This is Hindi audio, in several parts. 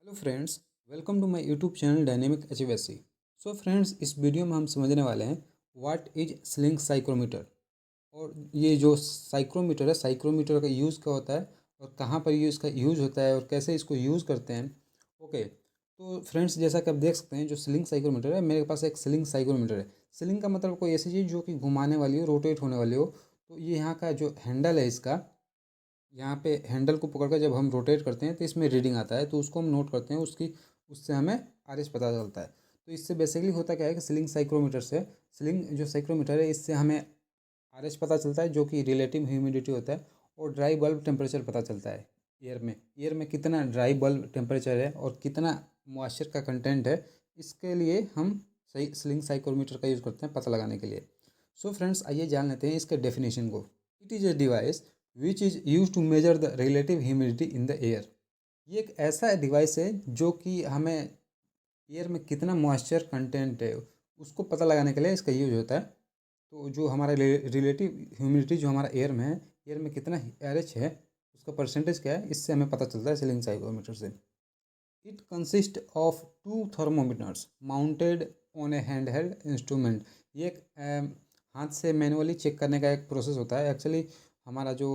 Hello friends, welcome to my YouTube channel dynamic HVSC. So friends, इस वीडियो में हम समझने वाले हैं व्हाट इज स्लिंग साइक्रोमीटर। और ये जो साइक्रोमीटर है, साइक्रोमीटर का यूज़ क्या होता है और कहाँ पर इसका यूज़ होता है और कैसे इसको यूज़ करते हैं। ओके, तो फ्रेंड्स, जैसा कि आप देख सकते हैं, जो स्लिंग साइक्रोमीटर है, मेरे पास एक स्लिंग साइक्रोमीटर है। स्लिंग का मतलब कोई ऐसी चीज़ जो कि घुमाने वाली हो, रोटेट होने वाली हो। तो ये यहाँ का जो हैंडल है इसका, यहाँ पे हैंडल को पकड़कर जब हम रोटेट करते हैं तो इसमें रीडिंग आता है, तो उसको हम नोट करते हैं, उसकी उससे हमें आरएच पता चलता है। तो इससे बेसिकली होता क्या है कि स्लिंग साइक्रोमीटर से, स्लिंग जो साइक्रोमीटर है, इससे हमें आरएच पता चलता है जो कि रिलेटिव ह्यूमिडिटी होता है, और ड्राई बल्ब टेम्परेचर पता चलता है। एयर में कितना ड्राई बल्ब टेम्परेचर है और कितना मॉइस्चर का कंटेंट है, इसके लिए हम सही स्लिंग साइक्रोमीटर का यूज़ करते हैं पता लगाने के लिए। सो फ्रेंड्स, आइए जान लेते हैं इसके डेफिनेशन को। It is a device which is use to measure the relative humidity in the air. ये एक ऐसा डिवाइस है जो कि हमें एयर में कितना मॉइस्चर कंटेंट है उसको पता लगाने के लिए इसका यूज होता है। तो जो हमारा रिलेटिव ह्यूमिडिटी जो हमारा एयर में है, एयर में कितना एच है, उसका परसेंटेज क्या है, इससे हमें पता चलता है सीलिंग साइक्रोमीटर से। It consist of two thermometers mounted on a hand held instrument. ये एक हाथ से मैनुअली चेक करने का एक प्रोसेस होता है। एक्चुअली हमारा जो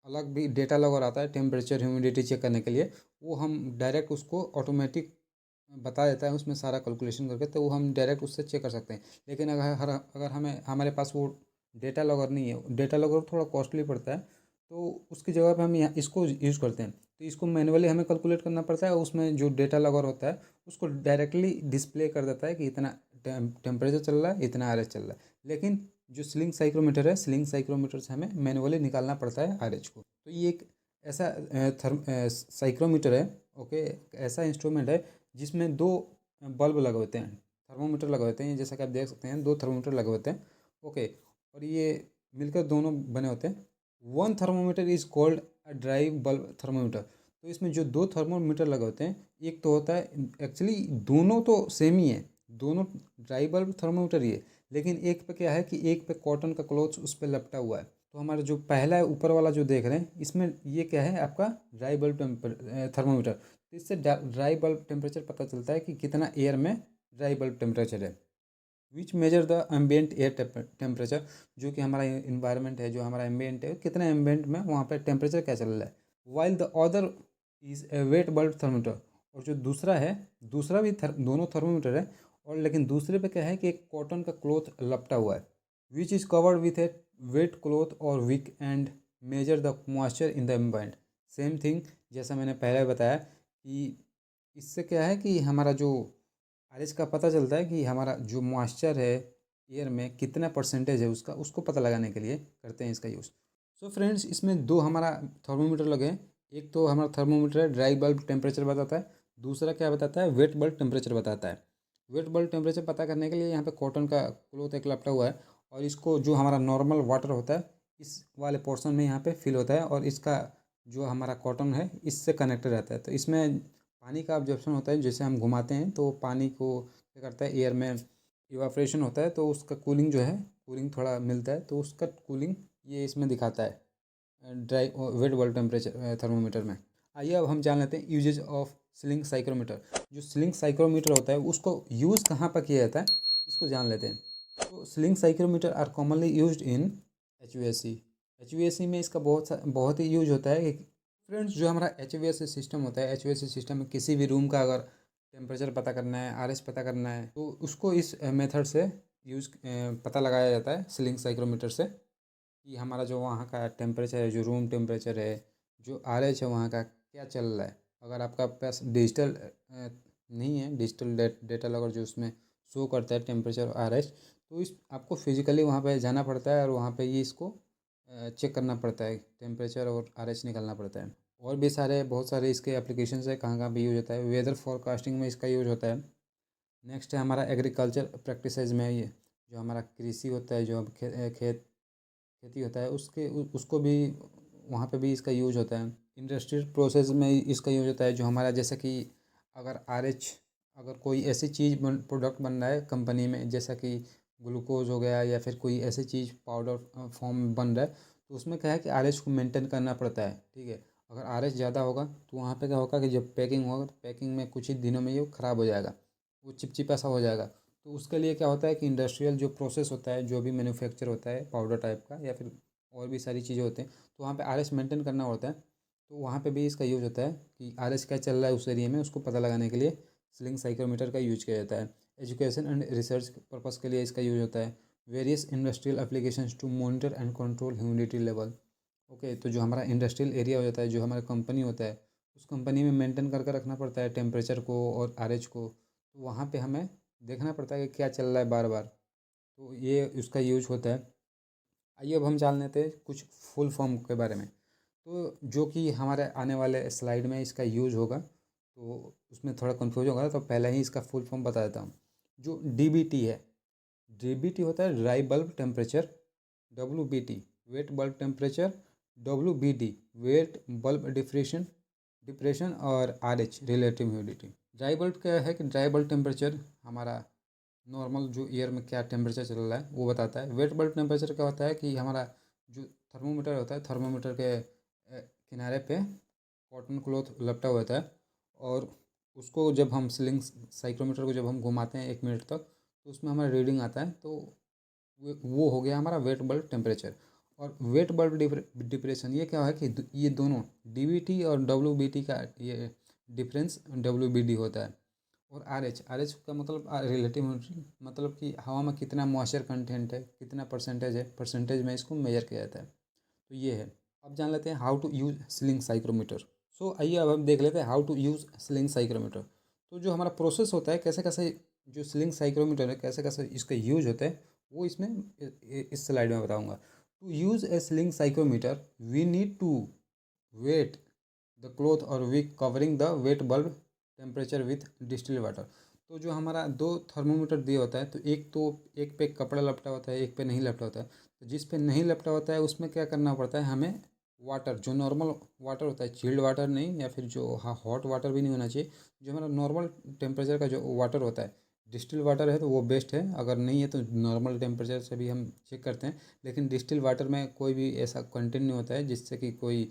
अलग भी डेटा लॉगर आता है टेम्परेचर ह्यूमिडिटी चेक करने के लिए, वो हम डायरेक्ट उसको ऑटोमेटिक बता देता है उसमें सारा कैलकुलेशन करके, तो वो हम डायरेक्ट उससे चेक कर सकते हैं। लेकिन अगर हमें हमारे पास वो डेटा लॉगर नहीं है, डेटा लॉगर थोड़ा कॉस्टली पड़ता है, तो उसकी जगह पे हम यहाँ इसको यूज़ करते हैं। तो इसको मैनुअली हमें कैलकुलेट करना पड़ता है, उसमें जो डेटा लॉगर होता है उसको डायरेक्टली डिस्प्ले कर देता है कि इतना टेम्परेचर चल रहा है, इतना आरएच चल रहा है। लेकिन जो स्लिंग साइक्रोमीटर है, स्लिंग साइक्रोमीटर से हमें मैनुअली निकालना पड़ता है आरएच को। तो ये एक ऐसा साइक्रोमीटर है। ओके, ऐसा इंस्ट्रूमेंट है जिसमें दो बल्ब लगे होते हैं, थर्मोमीटर लगे होते हैं, जैसा कि आप देख सकते हैं दो थर्मोमीटर लगे होते हैं। ओके, और ये मिलकर दोनों बने होते हैं। One thermometer is called a dry bulb thermometer. तो इसमें जो दो थर्मोमीटर लगे होते हैं, एक तो होता है, एक्चुअली दोनों तो सेम ही है, दोनों ड्राई बल्ब थर्मोमीटर ही है। लेकिन एक पे क्या है कि एक पे कॉटन का क्लॉथ उस पर लपटा हुआ है। तो हमारा जो पहला है ऊपर वाला जो देख रहे हैं, इसमें ये क्या है, आपका ड्राई बल्ब थर्मोमीटर। तो इससे ड्राई बल्ब टेम्परेचर पता चलता है कि कितना एयर में ड्राई बल्ब टेम्परेचर है। Which measure the ambient air temperature, जो कि हमारा इन्वायरमेंट है, जो हमारा एम्बियंट है, कितना एम्बियंट में वहाँ पे टेम्परेचर क्या चल रहा है। While the other is a wait bulb thermometer. और जो दूसरा है, दूसरा भी दोनों थर्मोमीटर है, और लेकिन दूसरे पे क्या है कि एक कॉटन का क्लॉथ लपटा हुआ है। Which is covered with a wet cloth और wick and measure the moisture in the ambient. Same thing, जैसा मैंने पहले बताया कि इससे क्या है कि हमारा जो आरएच का पता चलता है कि हमारा जो मॉइस्चर है एयर में कितना परसेंटेज है उसका, उसको पता लगाने के लिए करते हैं इसका यूज़। सो फ्रेंड्स, इसमें दो हमारा थर्मोमीटर लगे हैं। एक तो हमारा थर्मोमीटर है, ड्राई बल्ब टेम्परेचर बताता है। दूसरा क्या बताता है, वेट बल्ब टेम्परेचर बताता है। वेट बल्ब टेम्परेचर पता करने के लिए यहाँ पे कॉटन का क्लोथ एक लपटा हुआ है, और इसको जो हमारा नॉर्मल वाटर होता है इस वाले पोर्शन में यहाँ पे फिल होता है, और इसका जो हमारा कॉटन है इससे कनेक्टेड रहता है। तो इसमें पानी का ऑब्जर्प्शन होता है, जैसे हम घुमाते हैं तो पानी को क्या करता है, एयर में इवापोरेशन होता है, तो उसका कूलिंग जो है, कूलिंग थोड़ा मिलता है, तो उसका कूलिंग ये इसमें दिखाता है dry wait bulb temperature thermometer में। आइए अब हम जान लेते हैं यूजेज ऑफ स्लिंग साइक्रोमीटर। जो स्लिंग साइक्रोमीटर होता है उसको यूज़ कहाँ पर किया जाता है, इसको जान लेते हैं। तो sling psychrometer are commonly used in HVAC. HVAC में इसका बहुत ही यूज होता है। फ्रेंड्स, जो हमारा एचवीएसी सिस्टम होता है, एचवीएसी सिस्टम में किसी भी रूम का अगर टेम्परेचर पता करना है, आरएच पता करना है, तो उसको इस मेथड से यूज पता लगाया जाता है स्लिंग साइक्रोमीटर से, कि हमारा जो वहाँ का टेम्परेचर है, जो रूम टेम्परेचर है, जो आरएच है वहाँ का क्या चल रहा है। अगर आपका पास डिजिटल नहीं है, डिजिटल डेटा लॉगर जो उसमें शो करता है टेम्परेचर और आरएच, तो इस आपको फिजिकली वहाँ पे जाना पड़ता है, और वहाँ पे ये इसको चेक करना पड़ता है, टेम्परेचर और आरएच निकालना पड़ता है। और भी बहुत सारे इसके एप्लीकेशंस है, कहाँ कहाँ भी यूज होता है। वेदर फोरकास्टिंग में इसका यूज होता है। नेक्स्ट है हमारा एग्रीकल्चर प्रैक्टिसेस में, ये जो हमारा कृषि होता है, जो अब खेती होता है, उसको भी वहाँ पे भी इसका यूज होता है। इंडस्ट्रियल प्रोसेस में इसका यूज होता है, जो हमारा जैसे कि अगर आरएच, अगर कोई ऐसी चीज़ प्रोडक्ट बन रहा है कंपनी में, जैसा कि ग्लूकोज हो गया या फिर कोई ऐसी चीज़ पाउडर फॉर्म में बन रहा है, तो उसमें क्या है कि आरएच को मेंटेन करना पड़ता है। ठीक है, अगर आरएच ज़्यादा होगा तो वहाँ पे क्या होगा कि जब पैकिंग होगा तो पैकिंग में कुछ ही दिनों में ये ख़राब हो जाएगा, वो चिपचिपा सा हो जाएगा। तो उसके लिए क्या होता है कि इंडस्ट्रियल जो प्रोसेस होता है, जो भी मैन्युफैक्चर होता है पाउडर टाइप का या फिर और भी सारी चीज़ें होते हैं, तो वहाँ पे आरएच मेंटेन करना होता है। तो वहाँ पे भी इसका यूज़ होता है कि आरएच क्या चल रहा है उस एरिया में, उसको पता लगाने के लिए स्लिंग साइक्रोमीटर का यूज किया जाता है। एजुकेशन एंड रिसर्च पर्पज़ के लिए इसका यूज होता है। Various industrial applications to monitor and control humidity level. Okay, तो जो हमारा इंडस्ट्रियल एरिया हो जाता है, जो हमारा कंपनी होता है, उस कंपनी में मेंटेन करके रखना पड़ता है टेम्परेचर को और आरएच को। तो वहाँ पे हमें देखना पड़ता है कि क्या चल रहा है बार बार, तो ये उसका यूज होता है। आइए अब हम जान लेते हैं कुछ फुल फॉर्म के बारे में, तो जो कि हमारे आने वाले स्लाइड में इसका यूज होगा, तो उसमें थोड़ा कंफ्यूज होगा, तो पहले ही इसका फुल फॉर्म बता देता हूँ। जो डीबीटी है, डीबीटी होता है dry bulb temperature, WBT wet bulb temperature, WBD wet bulb depression depression और RH relative humidity. Dry bulb क्या है कि ड्राई बल्ब टेम्परेचर हमारा नॉर्मल जो एयर में क्या टेम्परेचर चल रहा है वो बताता है। वेट बल्ब टेम्परेचर क्या होता है कि हमारा जो थर्मोमीटर होता है, थर्मोमीटर के किनारे पे कॉटन क्लॉथ लपटा हुआ होता है, और उसको जब हम स्लिंग साइक्रोमीटर को जब हम घुमाते हैं 1 मिनट तक, तो उसमें हमारा रीडिंग आता है। तो वो हो गया हमारा वेट बल्ब टेम्परेचर। और वेट बल्ब डिप्रेशन ये क्या है कि ये दोनों डीवीटी और डब्ल्यूबीटी का ये डिफरेंस डब्ल्यूबीडी होता है। और आरएच, आरएच का मतलब रिलेटिव ह्यूमिडिटी, मतलब कि हवा में कितना मॉइस्चर कंटेंट है, कितना परसेंटेज है, परसेंटेज में इसको मेजर किया जाता है। तो ये है। अब जान लेते हैं how to use sling psychrometer. So आइए अब हम देख लेते हैं how to use sling psychrometer. तो जो हमारा प्रोसेस होता है, कैसे कैसे जो स्लिंग साइक्रोमीटर है कैसे कैसे इसका यूज होता है, वो इसमें इस स्लाइड में बताऊंगा। To use a sling psychrometer we need to wet the cloth और we covering the wet bulb temperature with distil water. तो जो हमारा दो थर्मोमीटर दिया होता है, तो एक पे कपड़ा लपटा होता है, एक पे नहीं लपटा होता है। तो जिस पे नहीं लपटा होता है उसमें क्या करना पड़ता है हमें, वाटर जो नॉर्मल वाटर होता है, चिल्ड वाटर नहीं, या फिर जो हॉट वाटर भी नहीं होना चाहिए, जो हमारा नॉर्मल टेम्परेचर का जो वाटर होता है, डिस्टिल वाटर है तो वो बेस्ट है, अगर नहीं है तो नॉर्मल टेम्परेचर से भी हम चेक करते हैं। लेकिन डिस्टिल वाटर में कोई भी ऐसा कंटेंट नहीं होता है जिससे कि कोई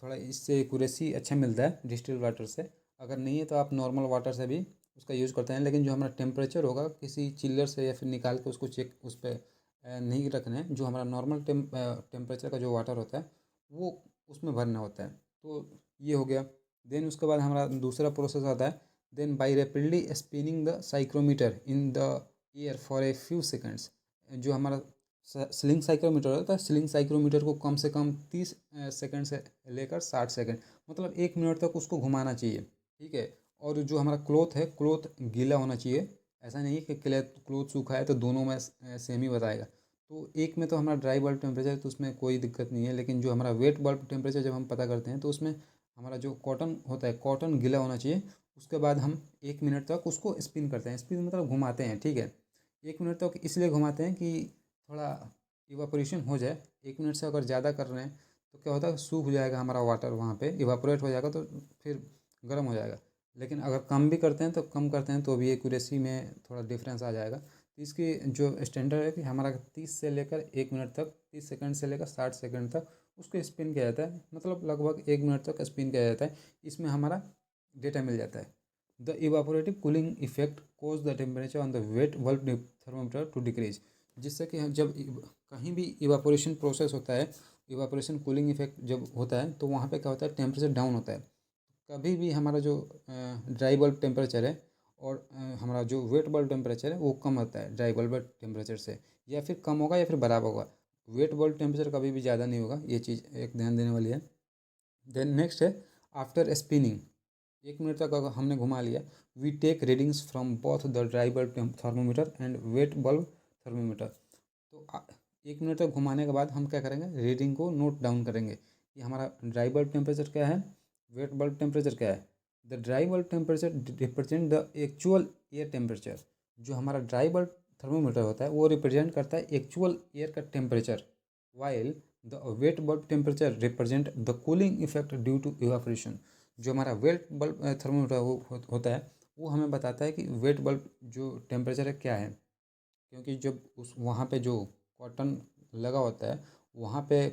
थोड़ा इससे एक्यूरेसी अच्छा मिलता है डिस्टिल वाटर से। अगर नहीं है तो आप नॉर्मल वाटर से भी उसका यूज़ करते हैं। लेकिन जो हमारा टेम्परेचर होगा किसी चिल्लर से या फिर निकाल के उसको चेक उस पर नहीं रखना है। जो हमारा नॉर्मल टेम्परेचर का जो वाटर होता है वो उसमें भरना होता है। तो ये हो गया। देन उसके बाद हमारा दूसरा प्रोसेस आता है, then by rapidly spinning the psychrometer in the air for a few seconds. जो हमारा स्लिंग साइक्रोमीटर होता है, स्लिंग साइक्रोमीटर को कम से कम 30 सेकंड से लेकर 60 सेकंड, मतलब 1 मिनट तक उसको घुमाना चाहिए। ठीक है। और जो हमारा क्लोथ है, क्लोथ गीला होना चाहिए। ऐसा नहीं है कि क्लोथ सूखा है तो दोनों में सेम ही बताएगा। तो एक में तो हमारा ड्राई बल्ब टेम्परेचर है तो उसमें कोई दिक्कत नहीं है, लेकिन जो हमारा वेट बल्ब टेम्परेचर जब हम पता करते हैं तो उसमें हमारा जो कॉटन होता है, कॉटन गीला होना चाहिए। उसके बाद हम 1 मिनट तक उसको स्पिन करते हैं, स्पिन मतलब घुमाते हैं। ठीक है। 1 मिनट तक इसलिए घुमाते हैं कि थोड़ा इवापोरेशन हो जाए। 1 मिनट से अगर ज़्यादा कर रहे हैं तो क्या होता है, सूख जाएगा हमारा वाटर, वहाँ पे इवापोरेट हो जाएगा, तो फिर गर्म हो जाएगा। लेकिन अगर कम भी करते हैं तो कम करते हैं तो भी एक्यूरेसी में थोड़ा डिफरेंस आ जाएगा। तो इसकी जो स्टैंडर्ड है कि हमारा 30 से लेकर 1 मिनट तक, 30 सेकंड से लेकर 60 सेकंड तक उसको स्पिन किया जाता है, मतलब लगभग 1 मिनट तक स्पिन किया जाता है। इसमें हमारा डेटा मिल जाता है। The evaporative cooling effect cause the temperature on the wet bulb thermometer to decrease. जिससे कि जब कहीं भी इवापोरेशन प्रोसेस होता है, इवापोरेशन कूलिंग इफेक्ट जब होता है तो वहाँ पे क्या होता है, टेम्परेचर डाउन होता है। कभी भी हमारा जो ड्राई बल्ब टेम्परेचर है और हमारा जो वेट बल्ब टेम्परेचर है वो कम होता है ड्राई बल्ब टेम्परेचर से, या फिर कम होगा या फिर बराबर होगा। वेट बल्ब टेम्परेचर कभी भी ज़्यादा नहीं होगा, ये चीज़ एक ध्यान देने वाली है। देन नेक्स्ट है आफ्टर स्पिनिंग। 1 मिनट तक अगर हमने घुमा लिया, we take readings from both the dry bulb thermometer and wet bulb thermometer. तो 1 मिनट तक घुमाने के बाद हम क्या करेंगे, रीडिंग को नोट डाउन करेंगे कि हमारा ड्राई बल्ब टेम्परेचर क्या है, वेट बल्ब टेम्परेचर क्या है। The dry bulb temperature represent the actual air temperature. जो हमारा ड्राई बल्ब थर्मोमीटर होता है वो रिप्रेजेंट करता है एक्चुअल एयर का temperature, while the wet bulb temperature represent the cooling effect due to evaporation. जो हमारा वेट बल्ब थर्मोमीटर होता है वो हमें बताता है कि वेट बल्ब जो टेम्परेचर है क्या है। क्योंकि जब उस वहाँ पे जो कॉटन लगा होता है वहाँ पे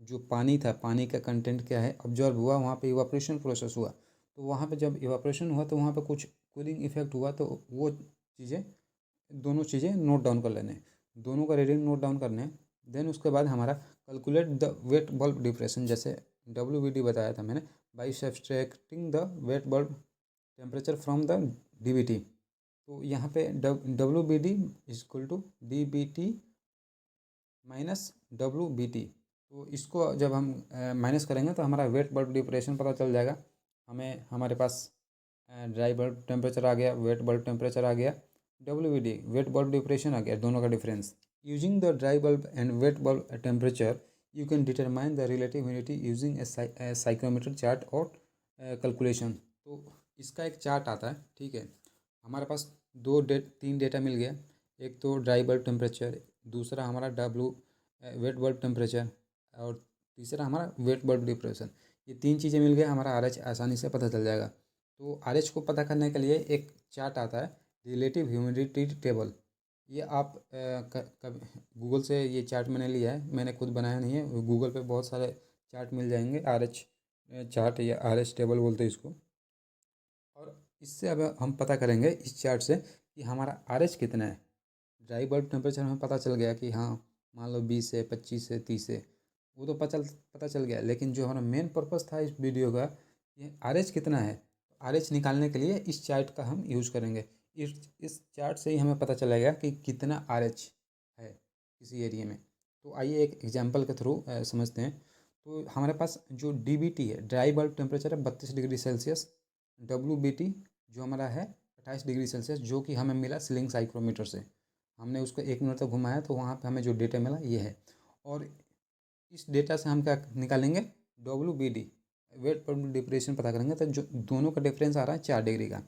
जो पानी था, पानी का कंटेंट क्या है ऑब्जॉर्ब हुआ, वहाँ पे इवापोरेशन प्रोसेस हुआ। तो वहाँ पे जब इवापोरेशन हुआ तो वहाँ पे कुछ कूलिंग इफेक्ट हुआ, तो वो चीज़ें, दोनों चीज़ें नोट डाउन कर लेने, दोनों का रीडिंग नोट डाउन करने। देन उसके बाद हमारा calculate the wet bulb depression, जैसे WBD बताया था मैंने, by subtracting the wet bulb temperature from the DBT। तो यहाँ पे WBD is equal to DBT minus WBT। तो इसको जब हम माइनस करेंगे तो हमारा वेट बल्ब डिप्रेशन पता चल जाएगा। हमें हमारे पास ड्राई बल्ब टेम्परेचर आ गया, वेट बल्ब टेम्परेचर आ गया, WBD वेट बल्ब डिप्रेशन आ गया, दोनों का difference. Using the dry bulb and wet bulb temperature you can determine the relative humidity using A psychrometer chart और कैलकुलेशन। तो इसका एक चार्ट आता है, ठीक है। हमारे पास तीन डेटा मिल गया, एक तो ड्राई बल्ब टेम्परेचर, दूसरा हमारा वेट बल्ब टेम्परेचर, और तीसरा हमारा वेट बल्ब डिप्रेशन। ये तीन चीज़ें मिल गए, हमारा RH आसानी से पता चल जाएगा। तो RH को पता करने के लिए एक चार्ट आता है, रिलेटिव ह्यूमिडिटी टेबल। ये आप गूगल से ये चार्ट मैंने लिया है, मैंने खुद बनाया नहीं है। गूगल पे बहुत सारे चार्ट मिल जाएंगे, RH चार्ट या RH टेबल बोलते हैं इसको। और इससे अब हम पता करेंगे इस चार्ट से कि हमारा RH कितना है। ड्राई बल्ब टेम्परेचर हमें पता चल गया कि हाँ, मान लो 20 है, 25 है, 30 है, वो तो पता चल गया। लेकिन जो हमारा मेन पर्पस था इस वीडियो का, ये RH कितना है। RH निकालने के लिए इस चार्ट का हम यूज़ करेंगे। इस चार्ट से ही हमें पता चलेगा कि कितना RH है किसी एरिया में। तो आइए एक एग्जांपल के थ्रू समझते हैं। तो हमारे पास जो DBT है, ड्राई बल्ब टेम्परेचर है 32 डिग्री सेल्सियस। WBT जो हमारा है 28 डिग्री सेल्सियस, जो कि हमें मिला स्लिंग साइक्रोमीटर से। हमने उसको 1 मिनट तक घुमाया तो वहाँ पे हमें जो डेटा मिला ये है। और इस डेटा से हम क्या निकालेंगे, WBD वेट बल्ब डिप्रेशन पता करेंगे। तो जो दोनों का डिफरेंस आ रहा है 4 डिग्री का।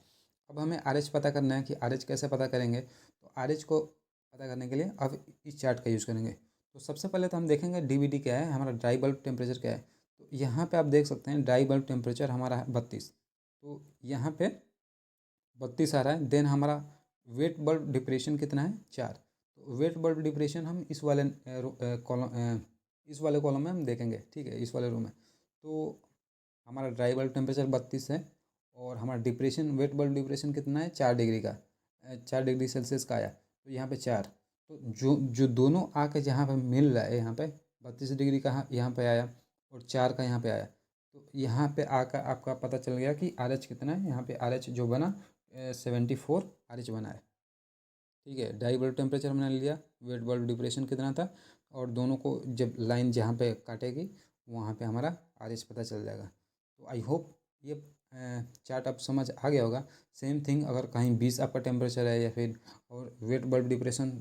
अब हमें RH पता करना है कि RH कैसे पता करेंगे। तो RH को पता करने के लिए अब इस चार्ट का यूज़ करेंगे। तो सबसे पहले तो हम देखेंगे DBT क्या है, हमारा ड्राई बल्ब टेम्परेचर क्या है। तो यहाँ पे आप देख सकते हैं ड्राई बल्ब टेम्परेचर हमारा है 32। तो यहाँ पे 32 आ रहा है। देन हमारा वेट बल्ब डिप्रेशन कितना है, 4। तो वेट बल्ब डिप्रेशन हम इस वाले कॉलम में हम देखेंगे, ठीक है, इस वाले रो में। तो हमारा ड्राई बल्ब टेम्परेचर 32 है, और हमारा डिप्रेशन वेट बल्ब डिप्रेशन कितना है, 4 डिग्री का, 4 डिग्री सेल्सियस का आया। तो यहाँ पे 4। तो जो जो दोनों आके जहाँ पे मिल रहा है, यहाँ पे 32 डिग्री का यहाँ पे आया, और 4 का यहाँ पे आया। तो यहाँ पे आकर आपका पता चल गया कि RH कितना है। यहाँ पे RH जो बना 74 RH बना है, ठीक है। ड्राई बल्ब टेम्परेचर हमने लिया, वेट बल्ब डिप्रेशन कितना था, और दोनों को जब लाइन जहाँ पे काटेगी वहाँ पे हमारा RH पता चल जाएगा। तो आई होप ये चार्ट आप समझ आ गया होगा। सेम थिंग अगर कहीं 20 आपका टेम्परेचर है, या फिर और वेट बल्ब डिप्रेशन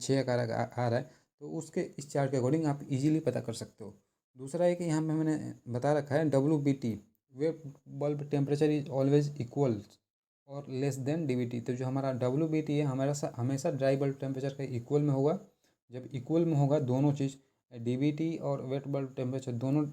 6 का आ रहा है, तो उसके इस चार्ट के अकॉर्डिंग आप इजीली पता कर सकते हो। दूसरा है कि यहाँ पे मैंने बता रखा है WBT wait bulb temperature is always equal और लेस देन DBT। तो जो हमारा WBT है हमेशा ड्राई बल्ब टेम्परेचर के इक्वल में होगा। जब इक्वल में होगा दोनों चीज़, DBT और वेट बल्ब टेम्परेचर दोनों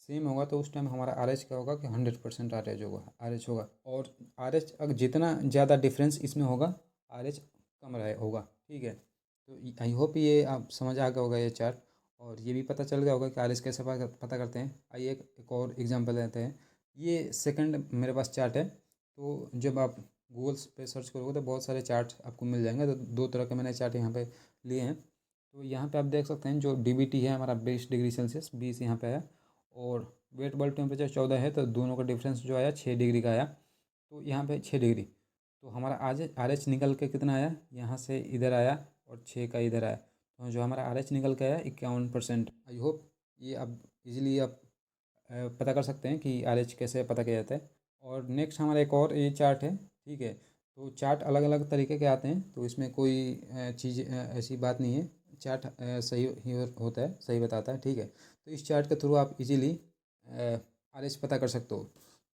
सेम होगा, तो उस टाइम हमारा RH क्या होगा कि 100% RH होगा। और RH अगर जितना ज़्यादा डिफरेंस इसमें होगा, RH कम होगा, ठीक है। तो आई होप ये आप समझ आ गया होगा ये चार्ट, और ये भी पता चल गया होगा कि RH कैसे पता करते हैं। आइए एक और एग्जांपल लेते हैं। ये सेकंड मेरे पास चार्ट है। तो जब आप गूगल पे सर्च करोगे तो बहुत सारे चार्ट आपको मिल जाएंगे। तो दो तरह के मैंने चार्ट यहाँ पे लिए हैं। तो यहाँ पे आप देख सकते हैं जो DBT है हमारा 20 डिग्री सेल्सियस 20 यहाँ पे है, और वेट बल्ब टेम्परेचर 14 है। तो दोनों का डिफरेंस जो आया 6 डिग्री का आया। तो यहाँ पे 6 डिग्री। तो हमारा आज RH निकल के कितना आया, यहाँ से इधर आया, और 6 का इधर आया। तो जो हमारा RH निकल के आया 51%। आई होप ये आप इजीली आप पता कर सकते हैं कि RH कैसे पता किया जाता है। और नेक्स्ट हमारा एक और ये चार्ट है, ठीक है। तो चार्ट अलग अलग तरीके के आते हैं, तो इसमें कोई चीज़ ऐसी बात नहीं है। चार्ट सही ही होता है, सही बताता है, ठीक है। तो इस चार्ट के थ्रू आप इजीली RH पता कर सकते हो।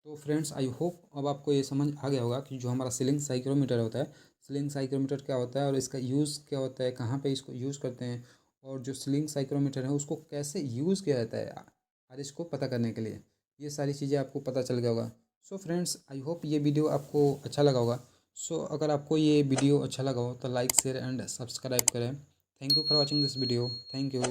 तो फ्रेंड्स आई होप अब आपको ये समझ आ गया होगा कि जो हमारा सीलिंग साइक्रोमीटर होता है, सीलिंग साइक्रोमीटर क्या होता है और इसका यूज़ क्या होता है, कहाँ पे इसको यूज़ करते हैं, और जो सीलिंग साइक्रोमीटर है उसको कैसे यूज़ किया जाता है RH को पता करने के लिए, ये सारी चीज़ें आपको पता चल गया होगा। सो फ्रेंड्स आई होप ये वीडियो आपको अच्छा लगा होगा। सो अगर आपको ये वीडियो अच्छा लगा हो तो लाइक शेयर एंड सब्सक्राइब करें। Thank you for watching this video. Thank you.